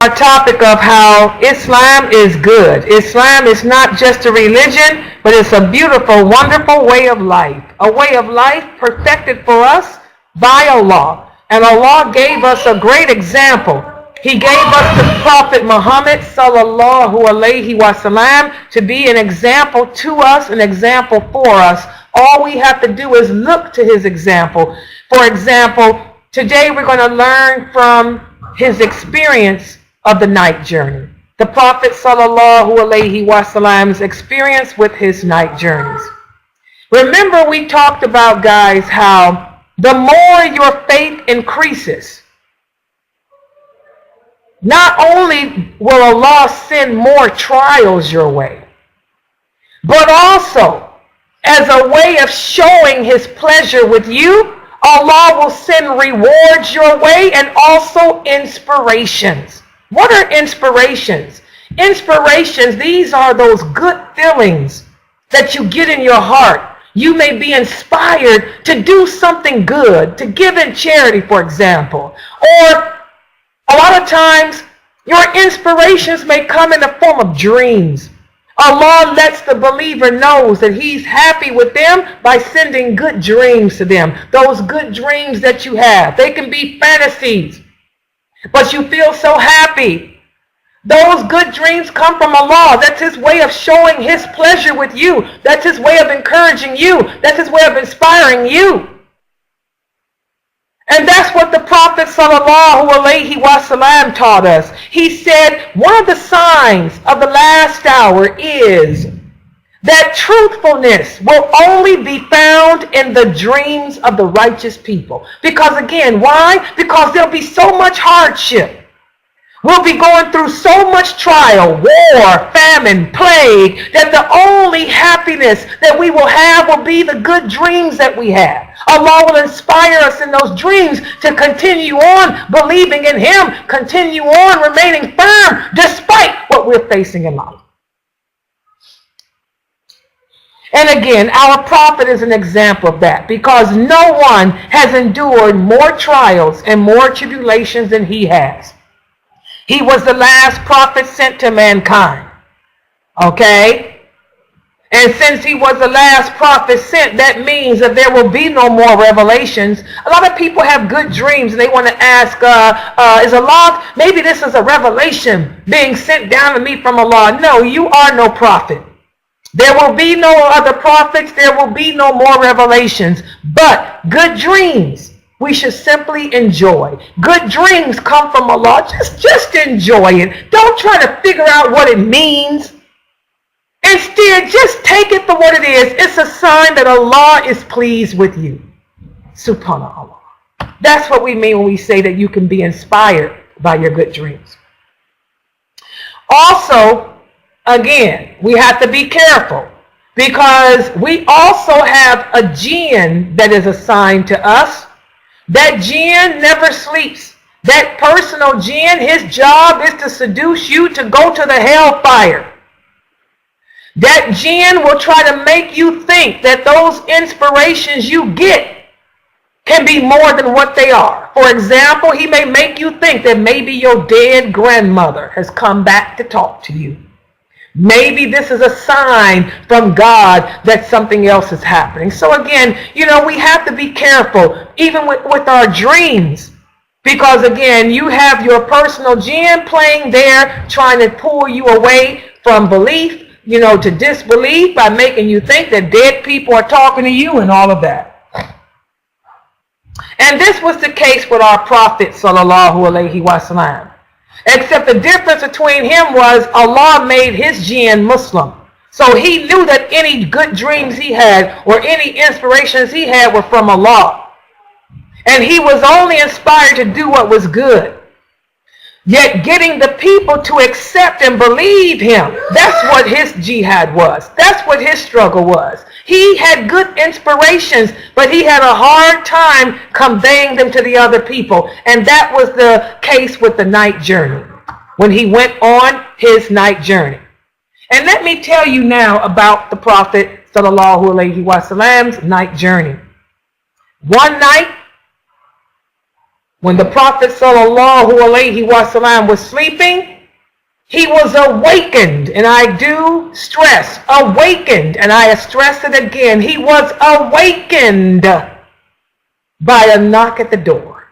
Our topic of how Islam is good. Islam is not just a religion, but it's a beautiful, wonderful way of life. A way of life perfected for us by Allah. And Allah gave us a great example. He gave us the Prophet Muhammad sallallahu alaihi wasallam to be an example to us, an example for us. All we have to do is look to his example. For example, today we're going to learn from his experience of the night journey. The Prophet sallallahu alaihi wasallam's experience with his night journeys. Remember, we talked about, guys, how the more your faith increases, not only will Allah send more trials your way, but also as a way of showing his pleasure with you, Allah will send rewards your way and also inspirations. What are inspirations? Inspirations, these are those good feelings that you get in your heart. You may be inspired to do something good, to give in charity, for example. Or a lot of times, your inspirations may come in the form of dreams. Allah lets the believer know that he's happy with them by sending good dreams to them. Those good dreams that you have. They can be fantasies, but you feel so happy. Those good dreams come from Allah. That's his way of showing his pleasure with you. That's his way of encouraging you. That's his way of inspiring you. And that's what the Prophet sallallahu alaihi wasallam taught us. He said, one of the signs of the last hour is that truthfulness will only be found in the dreams of the righteous people. Because again, why? Because there'll be so much hardship. We'll be going through so much trial, war, famine, plague, that the only happiness that we will have will be the good dreams that we have. Allah will inspire us in those dreams to continue on believing in him, continue on remaining firm despite what we're facing in life. And again, our prophet is an example of that, because no one has endured more trials and more tribulations than he has. He was the last prophet sent to mankind. Okay? And since he was the last prophet sent, that means that there will be no more revelations. A lot of people have good dreams and they want to ask, is Allah, maybe this is a revelation being sent down to me from Allah. No, you are no prophet. There will be no other prophets. There will be no more revelations. But good dreams, we should simply enjoy. Good dreams come from Allah. Just enjoy it. Don't try to figure out what it means. Instead, just take it for what it is. It's a sign that Allah is pleased with you. Subhanallah. That's what we mean when we say that you can be inspired by your good dreams. Also, again, we have to be careful, because we also have a jinn that is assigned to us. That jinn never sleeps. That personal jinn, his job is to seduce you to go to the hellfire. That jinn will try to make you think that those inspirations you get can be more than what they are. For example, he may make you think that maybe your dead grandmother has come back to talk to you. Maybe this is a sign from God that something else is happening. So again, we have to be careful, even with our dreams. Because again, you have your personal jinn playing there, trying to pull you away from belief, to disbelief, by making you think that dead people are talking to you and all of that. And this was the case with our Prophet sallallahu alaihi wasallam. Except the difference between him was Allah made his jinn Muslim. So he knew that any good dreams he had or any inspirations he had were from Allah. And he was only inspired to do what was good. Yet getting the people to accept and believe him, that's what his jihad was. That's what his struggle was. He had good inspirations, but he had a hard time conveying them to the other people. And that was the case with the night journey, when he went on his night journey. And let me tell you now about the Prophet sallallahu alaihi wasallam's night journey. One night, when the Prophet sallallahu alaihi wasallam was sleeping, he was awakened, and I do stress, awakened, and I stress it again, he was awakened by a knock at the door.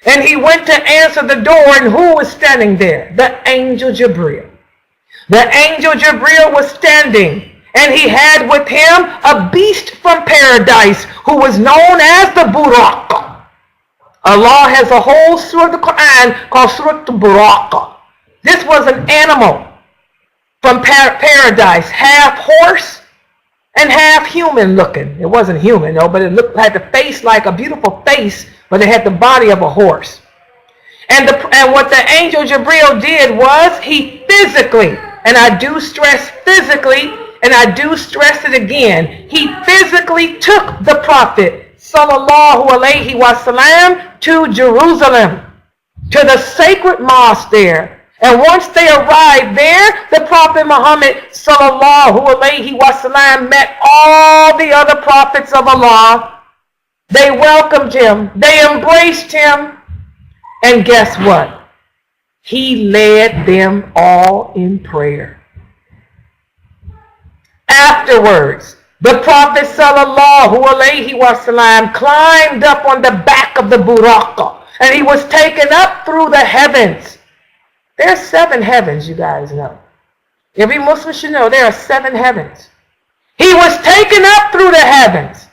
And he went to answer the door, and who was standing there? The angel Jibril. The angel Jibril was standing, and he had with him a beast from paradise who was known as the Buraq. Allah has a whole surah of the Quran called Surah al-Buraq. This was an animal from paradise, half horse and half human looking. It wasn't human though, but it had the face like a beautiful face, but it had the body of a horse. And what the angel Jibril did was he physically, and I do stress physically, and I do stress it again, he physically took the Prophet sallallahu alaihi wasallam to Jerusalem, to the sacred mosque there. And once they arrived there, the Prophet Muhammad sallallahu alaihi wasallam met all the other prophets of Allah. They welcomed him, they embraced him, and guess what? He led them all in prayer. Afterwards, the Prophet sallallahu alaihi wasallam climbed up on the back of the Buraq, and he was taken up through the heavens. There are 7 heavens, you guys know. Every Muslim should know there are 7 heavens. He was taken up through the heavens.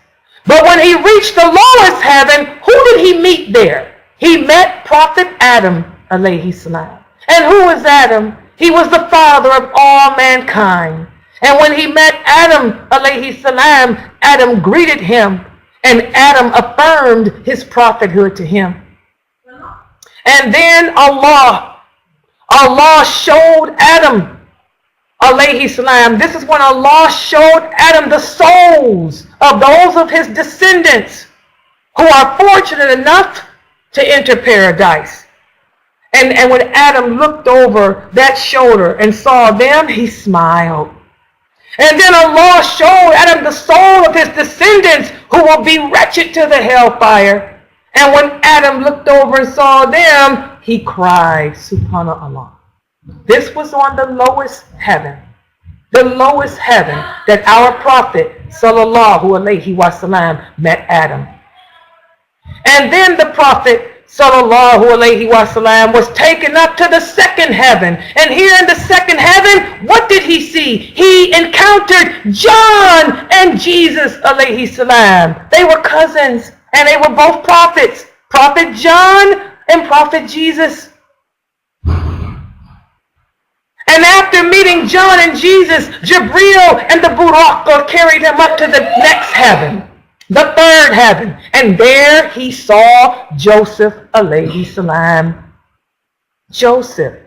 But when he reached the lowest heaven, who did he meet there? He met Prophet Adam alayhi salam. And who was Adam? He was the father of all mankind. And when he met Adam alayhi salam, Adam greeted him, and Adam affirmed his prophethood to him. And then Allah showed Adam alayhi salam. This is when Allah showed Adam the souls of those of his descendants who are fortunate enough to enter paradise. And when Adam looked over that shoulder and saw them, he smiled. And then Allah showed Adam the soul of his descendants who will be wretched to the hellfire. And when Adam looked over and saw them, he cried, subhanallah. This was on the lowest heaven. The lowest heaven that our Prophet sallallahu alaihi wasallam met Adam. And then the Prophet sallallahu alaihi wasallam was taken up to the second heaven. And here in the second heaven, what did he see? He encountered John and Jesus alayhi salam. They were cousins, and they were both prophets. Prophet John and Prophet Jesus. And after meeting John and Jesus, Jibril and the Buraq carried him up to the next heaven, the third heaven. And there he saw Joseph alayhi salam. Joseph,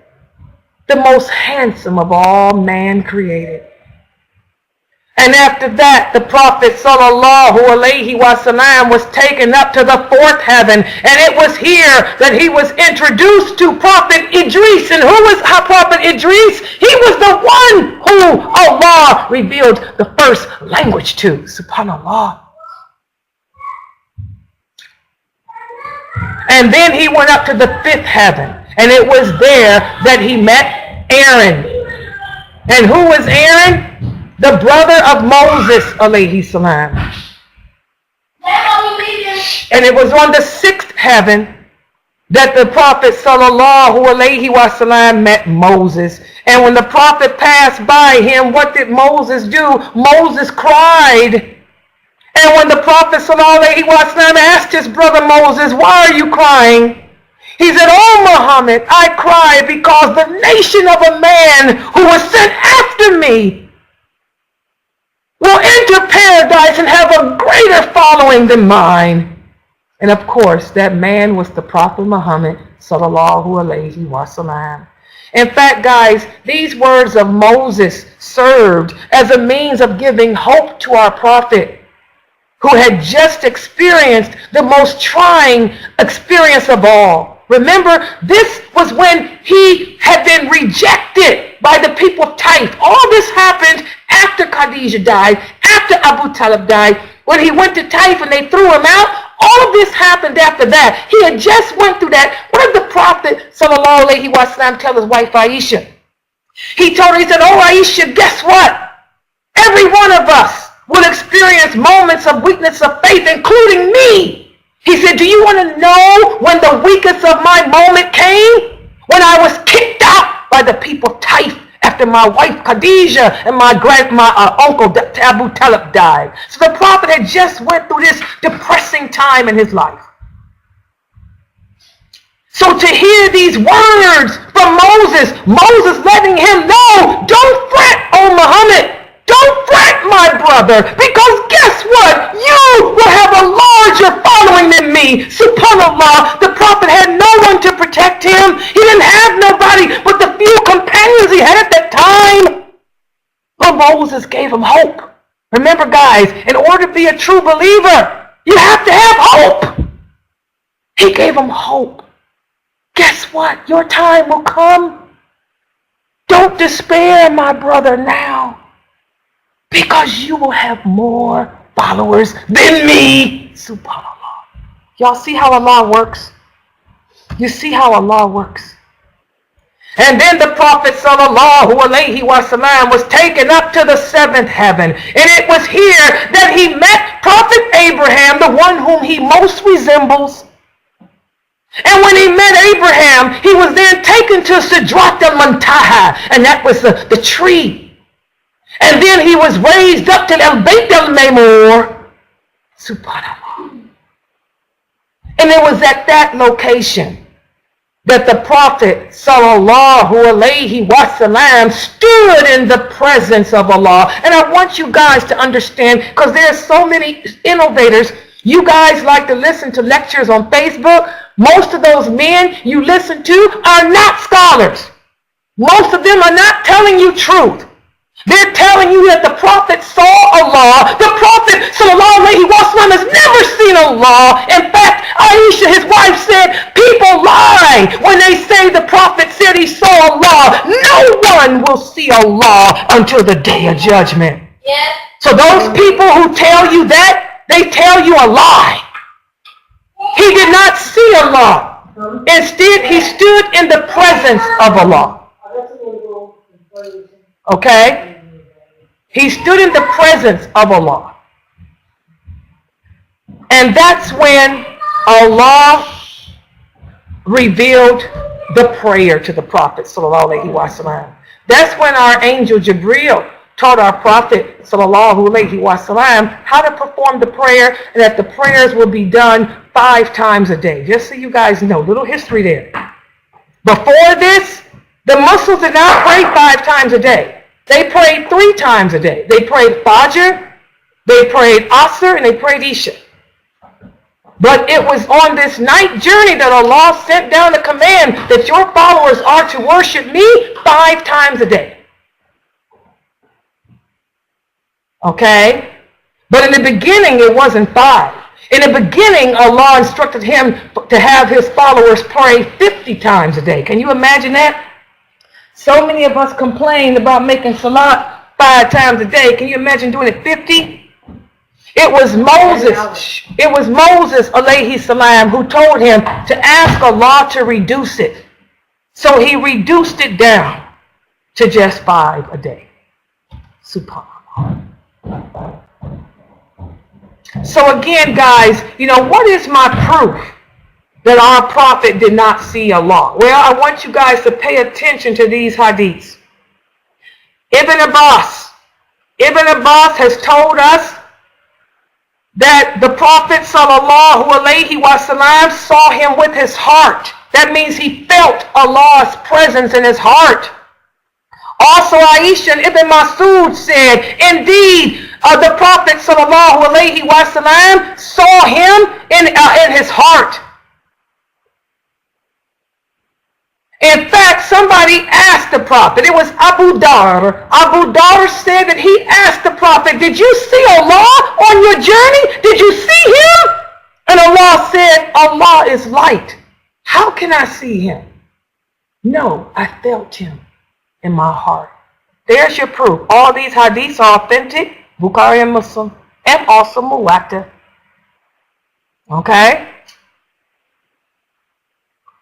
the most handsome of all man created. And after that, the Prophet sallallahu alaihi wasallam was taken up to the fourth heaven. And it was here that he was introduced to Prophet Idris. And who was Prophet Idris? He was the one who Allah revealed the first language to. Subhanallah. And then he went up to the fifth heaven. And it was there that he met Aaron. And who was Aaron? The brother of Moses, alayhi salam. And it was on the sixth heaven that the Prophet sallallahu alayhi wasallam met Moses. And when the Prophet passed by him, what did Moses do? Moses cried. And when the Prophet sallallahu alayhi wasallam asked his brother Moses, why are you crying? He said, oh Muhammad, I cry because the nation of a man who was sent after me will enter paradise and have a greater following than mine. And of course, that man was the Prophet Muhammad sallallahu alayhi wa sallam. In fact, guys, these words of Moses served as a means of giving hope to our prophet, who had just experienced the most trying experience of all. Remember, this was when he had been rejected by the people of Taif. All this happened after Khadijah died, after Abu Talib died, when he went to Taif and they threw him out. All of this happened after that. He had just went through that. What did the Prophet sallallahu alaihi wasallam tell his wife Aisha? He told her, he said, "Oh Aisha, guess what? Every one of us will experience moments of weakness of faith, including me." He said, "Do you want to know when the weakest of my moment came? When I was kicked out by the people of Taif after my wife Khadijah and my uncle Abu Talib died." So the Prophet had just went through this depressing time in his life. So to hear these words from Moses letting him know, "Don't fret, O Muhammad. Don't fret, my brother, because guess what? You will have a larger following than me." SubhanAllah, the Prophet had no one to protect him. He didn't have nobody but the few companions he had at that time. But Moses gave him hope. Remember, guys, in order to be a true believer, you have to have hope. He gave him hope. Guess what? Your time will come. Don't despair, my brother, now, because you will have more followers than me. SubhanAllah. Y'all see how Allah works? You see how Allah works? And then the Prophet sallallahu alaihi wasallam was taken up to the seventh heaven. And it was here that he met Prophet Abraham, the one whom he most resembles. And when he met Abraham, he was then taken to Sidrat al-Muntaha, and that was the tree. And then he was raised up to Al-Bayt al-Maymur. SubhanAllah. And it was at that location that the Prophet sallallahu alaihi wasallam stood in the presence of Allah. And I want you guys to understand, because there's so many innovators. You guys like to listen to lectures on Facebook. Most of those men you listen to are not scholars. Most of them are not telling you truth. They're telling you that the Prophet saw Allah. The Prophet sallallahu alaihi wasallam has never seen Allah. In fact, Aisha, his wife, said people lie when they say the Prophet said he saw Allah. No one will see Allah until the day of judgment. Yes. So those people who tell you that, they tell you a lie. He did not see Allah. Instead, he stood in the presence of Allah. Okay? He stood in the presence of Allah. And that's when Allah revealed the prayer to the Prophet sallallahu alaihi wasallam. That's when our angel Jibreel taught our Prophet sallallahu alaihi wasallam how to perform the prayer, and that the prayers will be done 5 times a day. Just so you guys know, little history there. Before this, the Muslims did not pray 5 times a day. They prayed 3 times a day. They prayed Fajr, they prayed Asr, and they prayed Isha. But it was on this night journey that Allah sent down the command that your followers are to worship me 5 times a day. Okay? But in the beginning, it wasn't 5. In the beginning, Allah instructed him to have his followers pray 50 times a day. Can you imagine that? So many of us complain about making salat 5 times a day. Can you imagine doing it 50? It was Moses alayhi salam who told him to ask Allah to reduce it. So he reduced it down to just 5 a day. SubhanAllah. So again, guys, what is my proof that our prophet did not see Allah? Well, I want you guys to pay attention to these hadiths. Ibn Abbas has told us that the Prophet sallallahu alaihi wasallam saw him with his heart. That means he felt Allah's presence in his heart. Also, Aisha and Ibn Masud said, indeed, The Prophet sallallahu alaihi wasallam saw him in his heart. In fact, somebody asked the Prophet, it was Abu Dar. Abu Dar said that he asked the Prophet, did you see Allah on your journey? Did you see him? And Allah said, Allah is light. How can I see him? No, I felt him in my heart. There's your proof. All these hadiths are authentic, Bukhari and Muslim, and also Muwatta. Okay?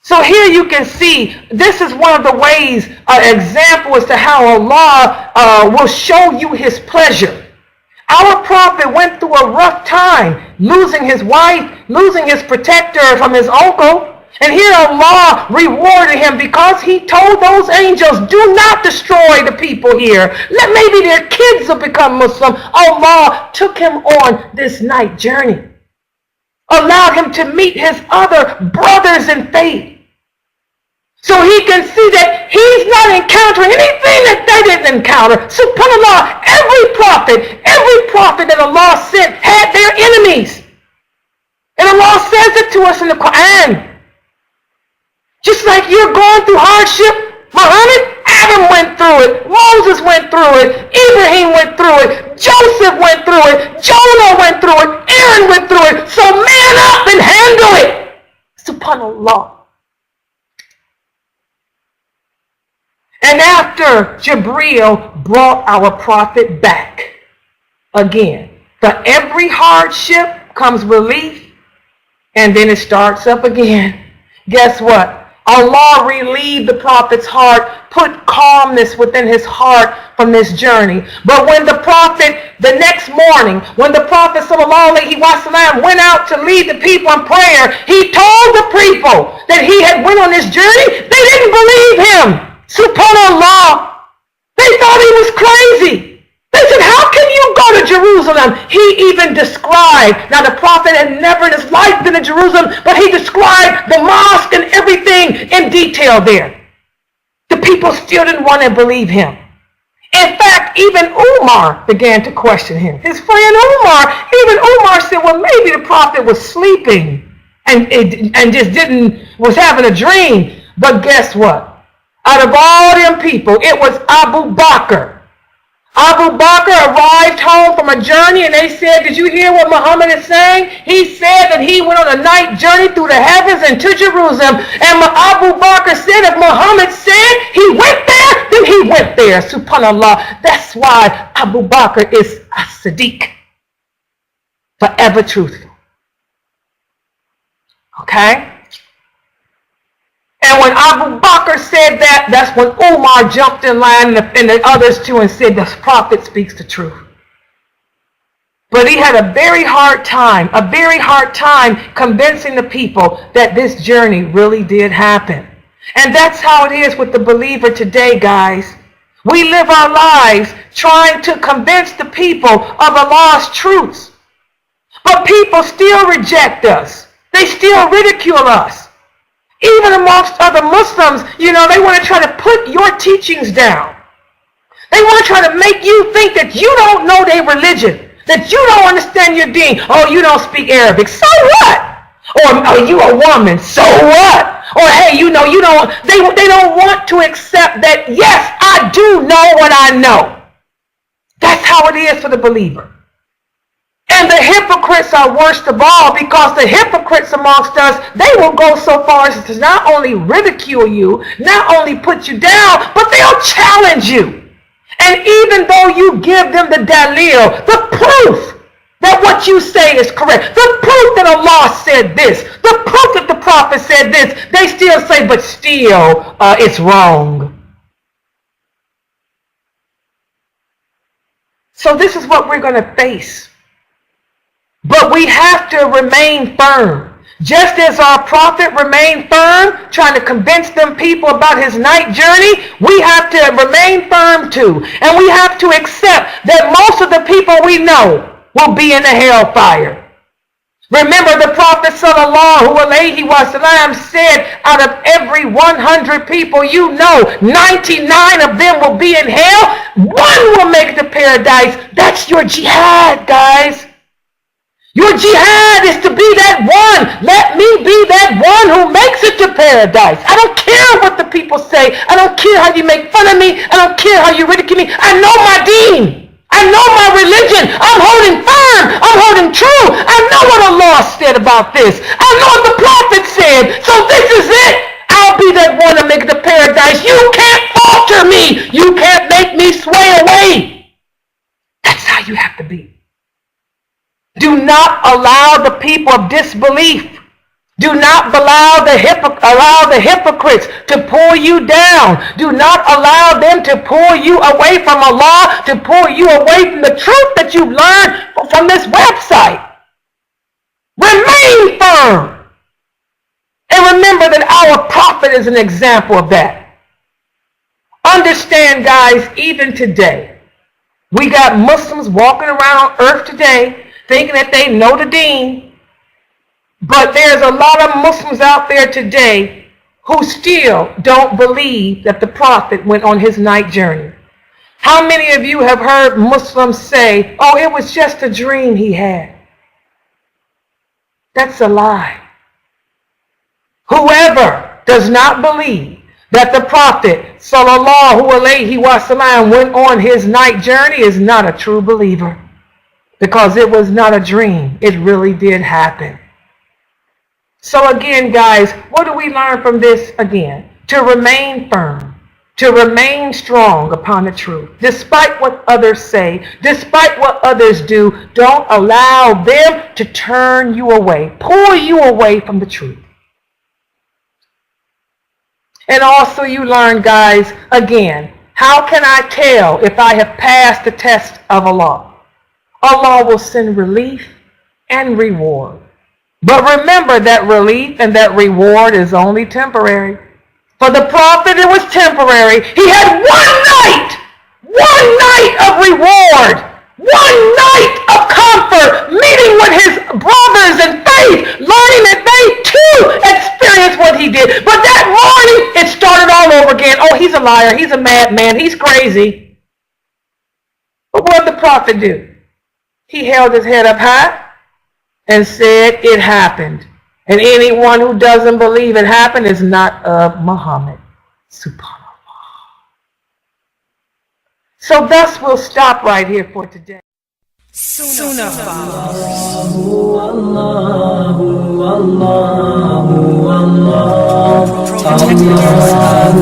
So here you can see, this is one of the ways, example as to how Allah will show you his pleasure. Our Prophet went through a rough time, losing his wife, losing his protector from his uncle. And here Allah rewarded him because he told those angels, do not destroy the people here. Maybe their kids will become Muslim. Allah took him on this night journey. Allowed him to meet his other brothers in faith. So he can see that he's not encountering anything that they didn't encounter. SubhanAllah, every prophet that Allah sent had their enemies. And Allah says it to us in the Quran. Just like you're going through hardship, Muhammad, Adam went through it, Moses went through it, Ibrahim went through it, Joseph went through it, Jonah went through it, Aaron went through it. So man up and handle it. SubhanAllah. And after Jibreel brought our prophet back, again, for every hardship comes relief, and then it starts up again. Guess what? Allah relieved the prophet's heart, put calmness within his heart from this journey. But when the prophet, the next morning, when the Prophet sallallahu alaihi wasallam went out to lead the people in prayer, he told the people that he had went on this journey. They didn't believe him. SubhanAllah. They thought he was crazy. They said, how can you go to Jerusalem? He even described, now the Prophet had never in his life been to Jerusalem, but he described the mosque and everything in detail there. The people still didn't want to believe him. In fact, even Umar began to question him. His friend Umar, said, well, maybe the Prophet was sleeping and was having a dream. But guess what? Out of all them people, it was Abu Bakr. Abu Bakr arrived home from a journey and they said, did you hear what Muhammad is saying? He said that he went on a night journey through the heavens and to Jerusalem. And Abu Bakr said if Muhammad said he went there, then he went there. SubhanAllah. That's why Abu Bakr is a Siddiq. Forever truthful. Okay? And when Abu Bakr said that, that's when Umar jumped in line and the others too and said, the prophet speaks the truth. But he had a very hard time convincing the people that this journey really did happen. And that's how it is with the believer today, guys. We live our lives trying to convince the people of Allah's truths. But people still reject us. They still ridicule us. Even amongst other Muslims, they want to try to put your teachings down. They want to try to make you think that you don't know their religion, that you don't understand your deen. Oh, you don't speak Arabic. So what? Or, oh, you a woman. So what? Or, hey, you don't. They don't want to accept that, yes, I do know what I know. That's how it is for the believer. And the hypocrites are worst of all, because the hypocrites amongst us, they will go so far as to not only ridicule you, not only put you down, but they'll challenge you. And even though you give them the dalil, the proof that what you say is correct, the proof that Allah said this, the proof that the Prophet said this, they still say, but still, it's wrong. So this is what we're going to face. But we have to remain firm. Just as our prophet remained firm, trying to convince them people about his night journey, we have to remain firm too. And we have to accept that most of the people we know will be in the hellfire. Remember, the Prophet sallallahu alaihi wasallam said, out of every 100 people, you know, 99 of them will be in hell. One will make it to paradise. That's your jihad, guys. Your jihad is to be that one. Let me be that one who makes it to paradise. I don't care what the people say. I don't care how you make fun of me. I don't care how you ridicule me. I know my deen. I know my religion. I'm holding firm. I'm holding true. I know what Allah said about this. I know what the Prophet said. So this is it. I'll be that one to make it to paradise. You can't falter me. You can't make me sway away. That's how you have to be. Do not allow the people of disbelief. Do not allow the hypocrites to pull you down. Do not allow them to pull you away from Allah, to pull you away from the truth that you've learned from this website. Remain firm. And remember that our Prophet is an example of that. Understand, guys, even today, we got Muslims walking around earth today thinking that they know the deen. But there's a lot of Muslims out there today who still don't believe that the Prophet went on his night journey. How many of you have heard Muslims say, oh, it was just a dream he had? That's a lie. Whoever does not believe that the Prophet sallallahu alaihi wasallam went on his night journey is not a true believer. Because it was not a dream. It really did happen. So again, guys, what do we learn from this again? To remain firm, to remain strong upon the truth. Despite what others say, despite what others do, don't allow them to turn you away, pull you away from the truth. And also you learn, guys, again, how can I tell if I have passed the test of Allah? Allah will send relief and reward. But remember that relief and that reward is only temporary. For the Prophet, it was temporary. He had one night of reward, one night of comfort, meeting with his brothers in faith, learning that they too experienced what he did. But that morning, it started all over again. Oh, he's a liar. He's a madman. He's crazy. But what did the Prophet do? He held his head up high and said it happened. And anyone who doesn't believe it happened is not of Muhammad. Subhanallah. So thus we'll stop right here for today. Sunnahfollowers. Protecting yourself.